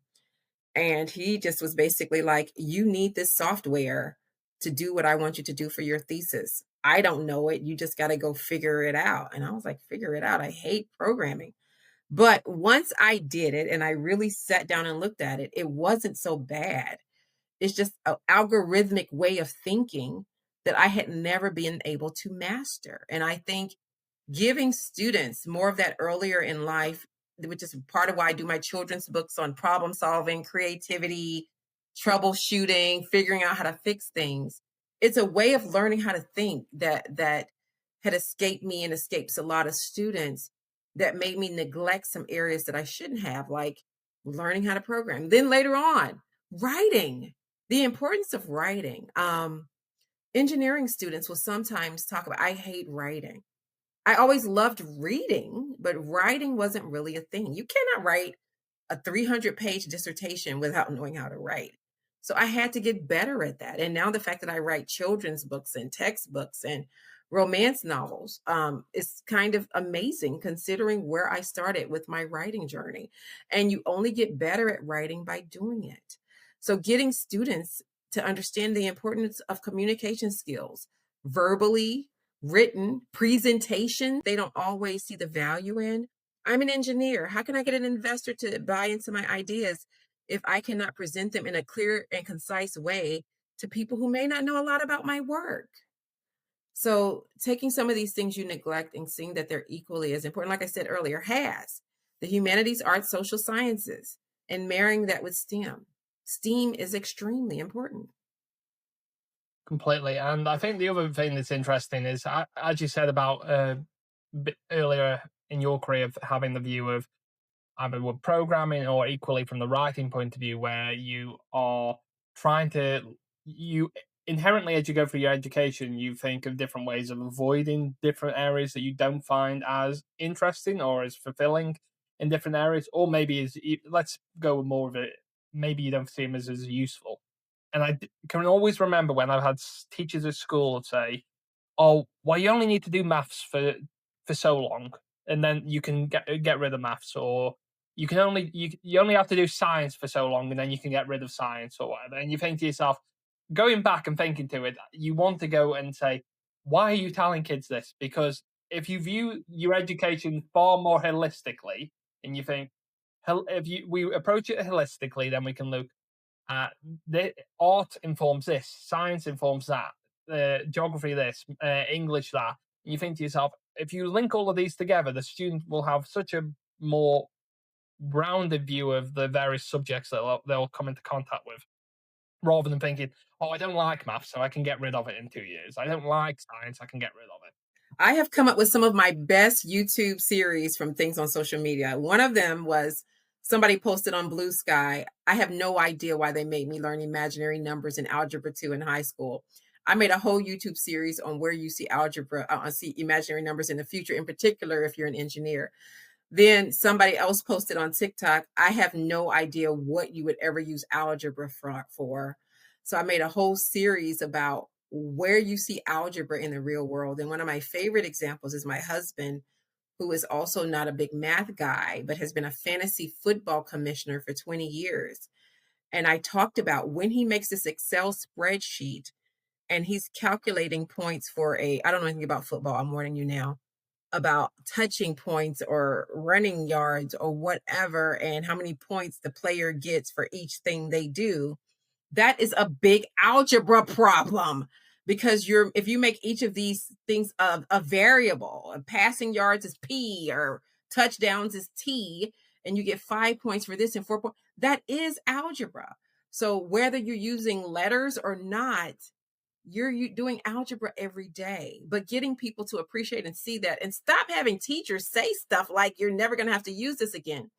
And he just was basically like, you need this software to do what I want you to do for your thesis. I don't know it. You just got to go figure it out. And I was like, figure it out. I hate programming. But once I did it and I really sat down and looked at it, it wasn't so bad. It's just an algorithmic way of thinking that I had never been able to master. And I think giving students more of that earlier in life, which is part of why I do my children's books on problem solving, creativity, troubleshooting, figuring out how to fix things. It's a way of learning how to think that had escaped me and escapes a lot of students, that made me neglect some areas that I shouldn't have, like learning how to program. Then later on, writing, the importance of writing. Engineering students will sometimes talk about, I hate writing. I always loved reading, but writing wasn't really a thing. You cannot write a 300-page dissertation without knowing how to write. So I had to get better at that. And now the fact that I write children's books and textbooks and romance novels is kind of amazing considering where I started with my writing journey. And you only get better at writing by doing it. So getting students to understand the importance of communication skills, verbally, written, presentation, they don't always see the value in. I'm an engineer. How can I get an investor to buy into my ideas if I cannot present them in a clear and concise way to people who may not know a lot about my work? So, taking some of these things you neglect and seeing that they're equally as important, like I said earlier, has the humanities, arts, social sciences, and marrying that with STEM. STEAM is extremely important. Completely. And I think the other thing that's interesting is, as you said about bit earlier in your career, of having the view of either with programming or equally from the writing point of view, where you are trying to, you inherently, as you go through your education, you think of different ways of avoiding different areas that you don't find as interesting or as fulfilling in different areas, or maybe as, let's go with more of it, maybe you don't see them as useful. And can always remember when I've had teachers at school say, "Oh, well, you only need to do maths for so long, and then you can get rid of maths," or you only have to do science for so long, and then you can get rid of science or whatever. And you think to yourself, going back and thinking to it, you want to go and say, "Why are you telling kids this?" Because if you view your education far more holistically, and you think, if we approach it holistically, then we can look at the art informs this, science informs that, geography this, English that. And you think to yourself, if you link all of these together, the student will have such a more rounded view of the various subjects that they'll come into contact with, rather than thinking, oh, I don't like math, so I can get rid of it in 2 years. I don't like science, I can get rid of it. I have come up with some of my best YouTube series from things on social media. One of them was somebody posted on Blue Sky. I have no idea why they made me learn imaginary numbers in Algebra 2 in high school. I made a whole YouTube series on where you see algebra, see imaginary numbers in the future, in particular if you're an engineer. Then somebody else posted on TikTok, I have no idea what you would ever use algebra for. So I made a whole series about where you see algebra in the real world. And one of my favorite examples is my husband, who is also not a big math guy, but has been a fantasy football commissioner for 20 years. And I talked about when he makes this Excel spreadsheet and he's calculating points for I don't know anything about football, I'm warning you now, about touching points or running yards or whatever, and how many points the player gets for each thing they do. That is a big algebra problem, because if you make each of these things a variable, passing yards is P or touchdowns is T, and you get 5 points for this and 4 points, that is algebra. So whether you're using letters or not, you're doing algebra every day. But getting people to appreciate and see that, and stop having teachers say stuff like, you're never going to have to use this again.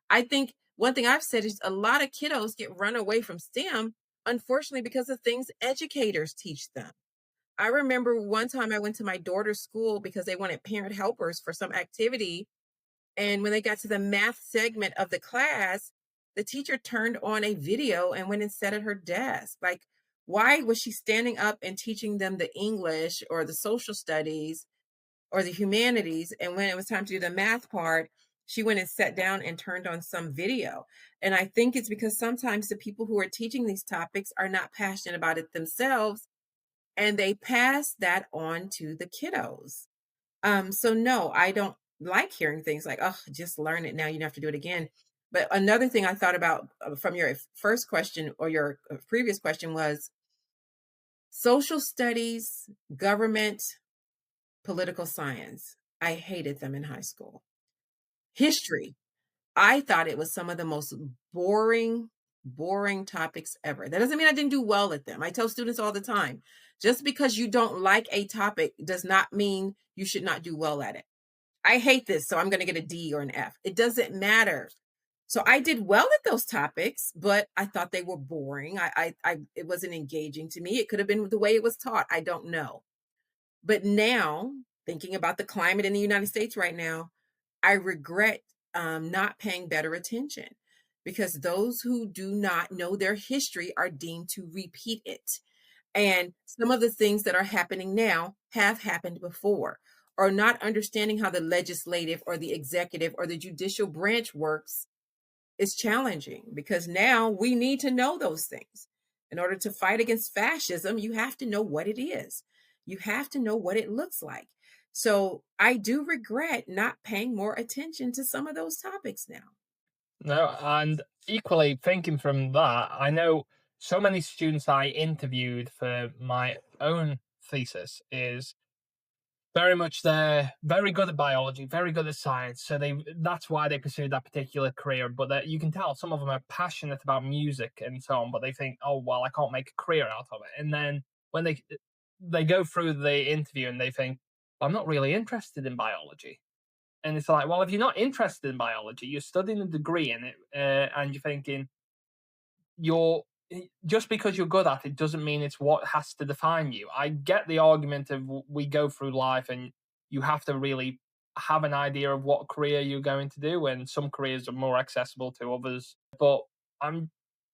I think one thing I've said is a lot of kiddos get run away from STEM, unfortunately, because of things educators teach them. I remember one time I went to my daughter's school because they wanted parent helpers for some activity. And when they got to the math segment of the class, the teacher turned on a video and went and sat at her desk. Like, why was she standing up and teaching them the English or the social studies or the humanities? And when it was time to do the math part, she went and sat down and turned on some video. And I think it's because sometimes the people who are teaching these topics are not passionate about it themselves, and they pass that on to the kiddos. So no, I don't like hearing things like, oh, just learn it now, you don't have to do it again. But another thing I thought about from your first question or your previous question was social studies, government, political science. I hated them in high school. History, I thought it was some of the most boring topics ever. That doesn't mean I didn't do well at them. I tell students all the time, just because you don't like a topic does not mean you should not do well at it. I hate this, so I'm going to get a D or an F. It doesn't matter. So I did well at those topics, but I thought they were boring. It wasn't engaging to me. It could have been the way it was taught. I don't know. But now, thinking about the climate in the United States right now, I regret not paying better attention, because those who do not know their history are deemed to repeat it. And some of the things that are happening now have happened before, or not understanding how the legislative or the executive or the judicial branch works is challenging, because now we need to know those things. In order to fight against fascism, you have to know what it is. You have to know what it looks like. So I do regret not paying more attention to some of those topics now. No, and equally thinking from that, I know so many students I interviewed for my own thesis is very much they're very good at biology, very good at science. So that's why they pursued that particular career. But you can tell some of them are passionate about music and so on, but they think, oh well, I can't make a career out of it. And then when they go through the interview and they think, I'm not really interested in biology. And it's like, well, if you're not interested in biology, you're studying a degree in it, and you're thinking you're just because you're good at it doesn't mean it's what has to define you. I get the argument of we go through life and you have to really have an idea of what career you're going to do, and some careers are more accessible to others. But I'm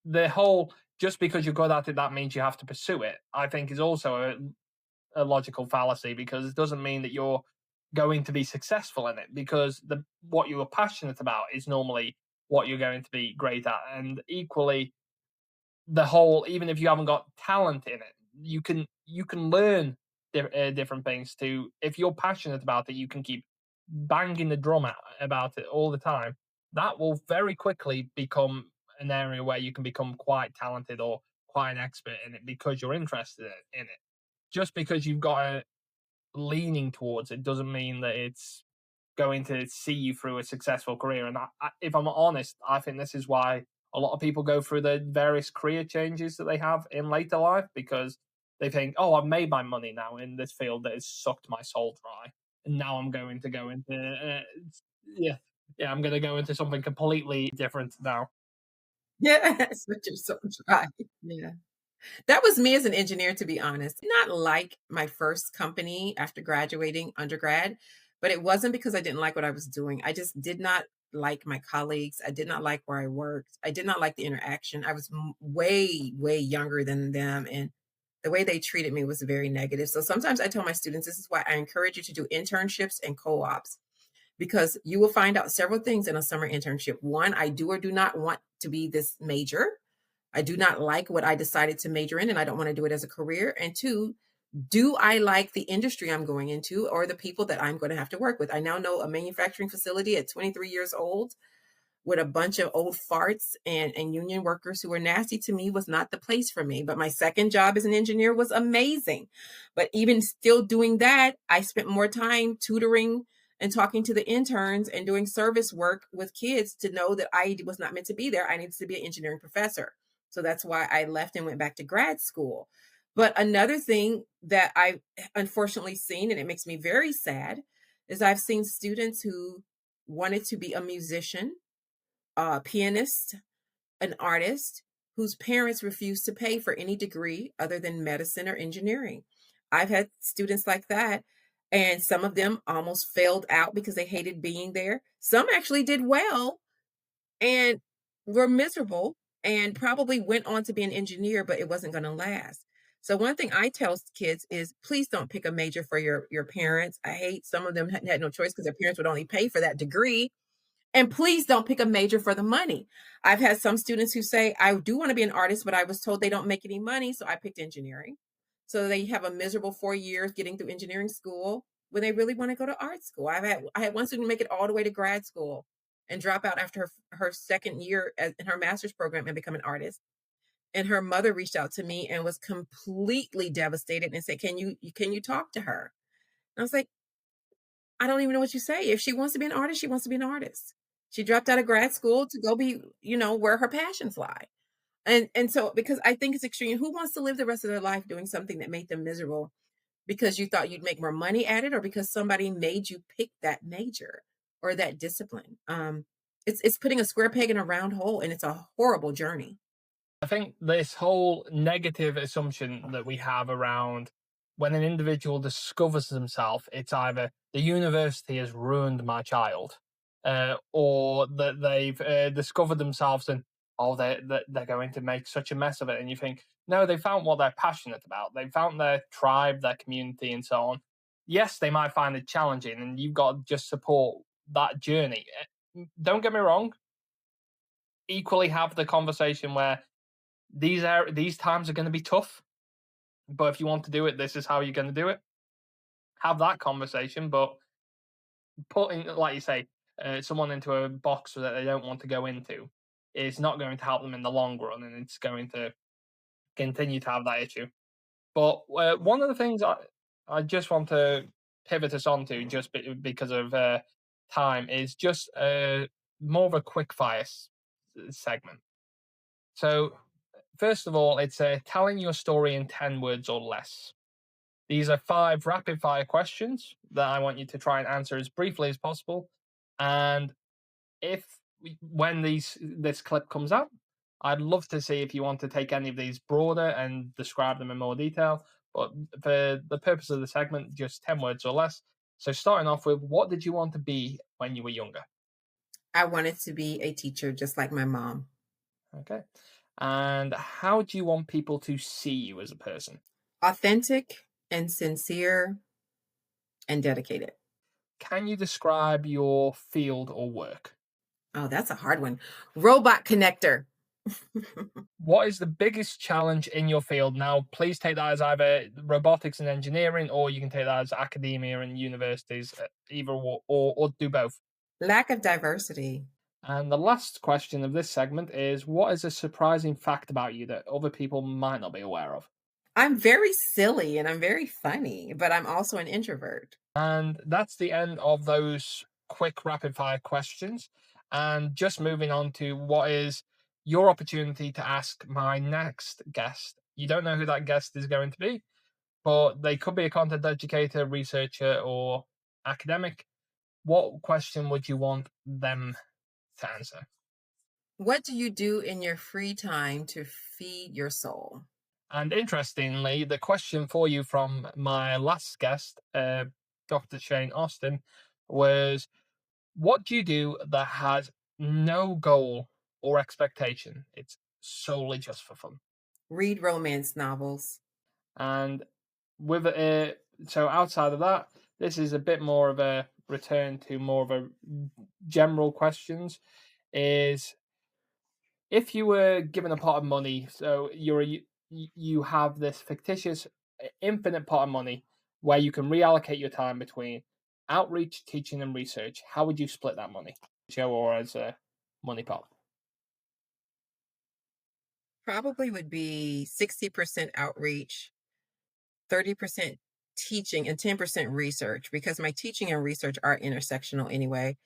the whole just because you're good at it that means you have to pursue it. I think is also a logical fallacy, because it doesn't mean that you're going to be successful in it, because what you are passionate about is normally what you're going to be great at. And equally, the whole, even if you haven't got talent in it, you can learn different things to, if you're passionate about it, you can keep banging the drum about it all the time. that will very quickly become an area where you can become quite talented or quite an expert in it because you're interested in it. Just because you've got a leaning towards it doesn't mean that it's going to see you through a successful career. And if I'm honest, I think this is why a lot of people go through the various career changes that they have in later life, because they think, oh, I've made my money now in this field that has sucked my soul dry. And now I'm going to go into, yeah, yeah, I'm going to go into something completely different now. Yes, but you're so dry. Yeah. That was me as an engineer, to be honest. Not like my first company after graduating undergrad, but it wasn't because I didn't like what I was doing. I just did not like my colleagues. I did not like where I worked. I did not like the interaction. I was way, way younger than them. And the way they treated me was very negative. So sometimes I tell my students, this is why I encourage you to do internships and co ops, because you will find out several things in a summer internship. One, I do or do not want to be this major. I do not like what I decided to major in, and I don't want to do it as a career. And two, do I like the industry I'm going into or the people that I'm going to have to work with? I now know a manufacturing facility at 23 years old with a bunch of old farts and union workers who were nasty to me was not the place for me. But my second job as an engineer was amazing. But even still doing that, I spent more time tutoring and talking to the interns and doing service work with kids to know that I was not meant to be there. I needed to be an engineering professor. So that's why I left and went back to grad school. But another thing that I've unfortunately seen, and it makes me very sad, is I've seen students who wanted to be a musician, a pianist, an artist whose parents refused to pay for any degree other than medicine or engineering. I've had students like that, and some of them almost failed out because they hated being there. Some actually did well and were miserable and probably went on to be an engineer, but it wasn't going to last. So one thing I tell kids is please don't pick a major for your parents. I hate some of them had no choice because their parents would only pay for that degree, and please don't pick a major for the money. I've had some students who say, I do want to be an artist, but I was told they don't make any money. So I picked engineering. So they have a miserable 4 years getting through engineering school when they really want to go to art school. I had one student make it all the way to grad school and drop out after her second year in her master's program and become an artist. And her mother reached out to me and was completely devastated and said, can you talk to her? And I was like, I don't even know what you say. If she wants to be an artist, she wants to be an artist. She dropped out of grad school to go be, where her passions lie. And so because I think it's extreme, who wants to live the rest of their life doing something that made them miserable because you thought you'd make more money at it or because somebody made you pick that major or that discipline? It's putting a square peg in a round hole, and it's a horrible journey. I think this whole negative assumption that we have around when an individual discovers themselves, it's either the university has ruined my child, or that they've discovered themselves and oh, they're going to make such a mess of it. And you think, no, they found what they're passionate about. They found their tribe, their community, and so on. Yes, they might find it challenging, and you've got to just support that journey. Don't get me wrong. Equally, have the conversation where these times are going to be tough, but if you want to do it, this is how you're going to do it. Have that conversation, but putting, like you say, someone into a box that they don't want to go into is not going to help them in the long run, and it's going to continue to have that issue. But one of the things I just want to pivot us onto, just because of time, is just more of a quick fire segment. So first of all, it's telling your story in 10 words or less. These are 5 rapid fire questions that I want you to try and answer as briefly as possible. And when this clip comes out, I'd love to see if you want to take any of these broader and describe them in more detail. But for the purpose of the segment, just 10 words or less. So starting off with, what did you want to be when you were younger? I wanted to be a teacher just like my mom. Okay. And how do you want people to see you as a person? Authentic and sincere and dedicated. Can you describe your field or work? Oh, that's a hard one. Robot connector. What is the biggest challenge in your field? Now, please take that as either robotics and engineering, or you can take that as academia and universities, either or do both. Lack of diversity. And the last question of this segment is, what is a surprising fact about you that other people might not be aware of? I'm very silly and I'm very funny, but I'm also an introvert. And that's the end of those quick rapid fire questions. And just moving on to what is your opportunity to ask my next guest. You don't know who that guest is going to be, but they could be a content educator, researcher, or academic. What question would you want them to answer? What do you do in your free time to feed your soul? And interestingly, the question for you from my last guest, Dr. Shane Austin, was, what do you do that has no goal or expectation? It's solely just for fun. Read romance novels. And with it, so outside of that, this is a bit more of a return to more of a general questions. Is, if you were given a pot of money, so you have this fictitious infinite pot of money where you can reallocate your time between outreach, teaching, and research, how would you split that money? Joe, or as a money pot? Probably would be 60% outreach, 30% teaching, and 10% research because my teaching and research are intersectional anyway.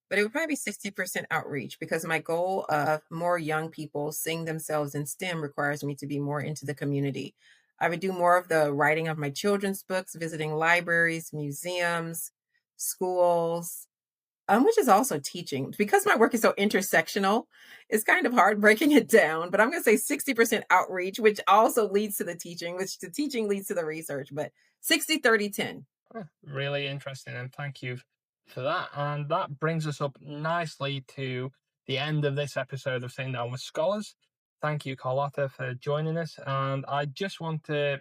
But it would probably be 60% outreach because my goal of more young people seeing themselves in STEM requires me to be more into the community. I would do more of the writing of my children's books, visiting libraries, museums, schools, which is also teaching. Because my work is so intersectional, it's kind of hard breaking it down. But I'm going to say 60% outreach, which also leads to the teaching, which the teaching leads to the research, but 60, 30, 10. Really interesting, and thank you for that. And that brings us up nicely to the end of this episode of Sitting Down with Scholars. Thank you, Carlotta, for joining us. And I just want to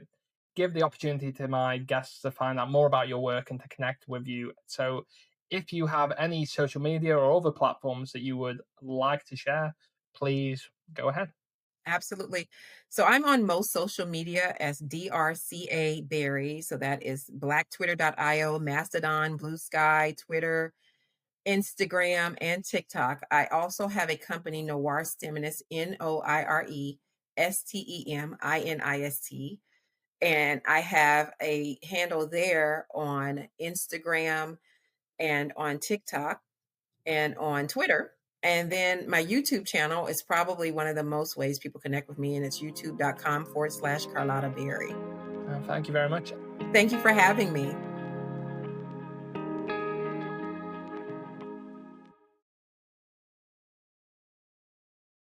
give the opportunity to my guests to find out more about your work and to connect with you. So, if you have any social media or other platforms that you would like to share, please go ahead. Absolutely. So I'm on most social media as DRCA Berry. So that is blacktwitter.io, Mastodon, Blue Sky, Twitter, Instagram, and TikTok. I also have a company, Noir Steminist, NoireSteminist. And I have a handle there on Instagram and on TikTok and on Twitter. And then my YouTube channel is probably one of the most ways people connect with me, and it's youtube.com/Carlotta Berry. Thank you very much. Thank you for having me.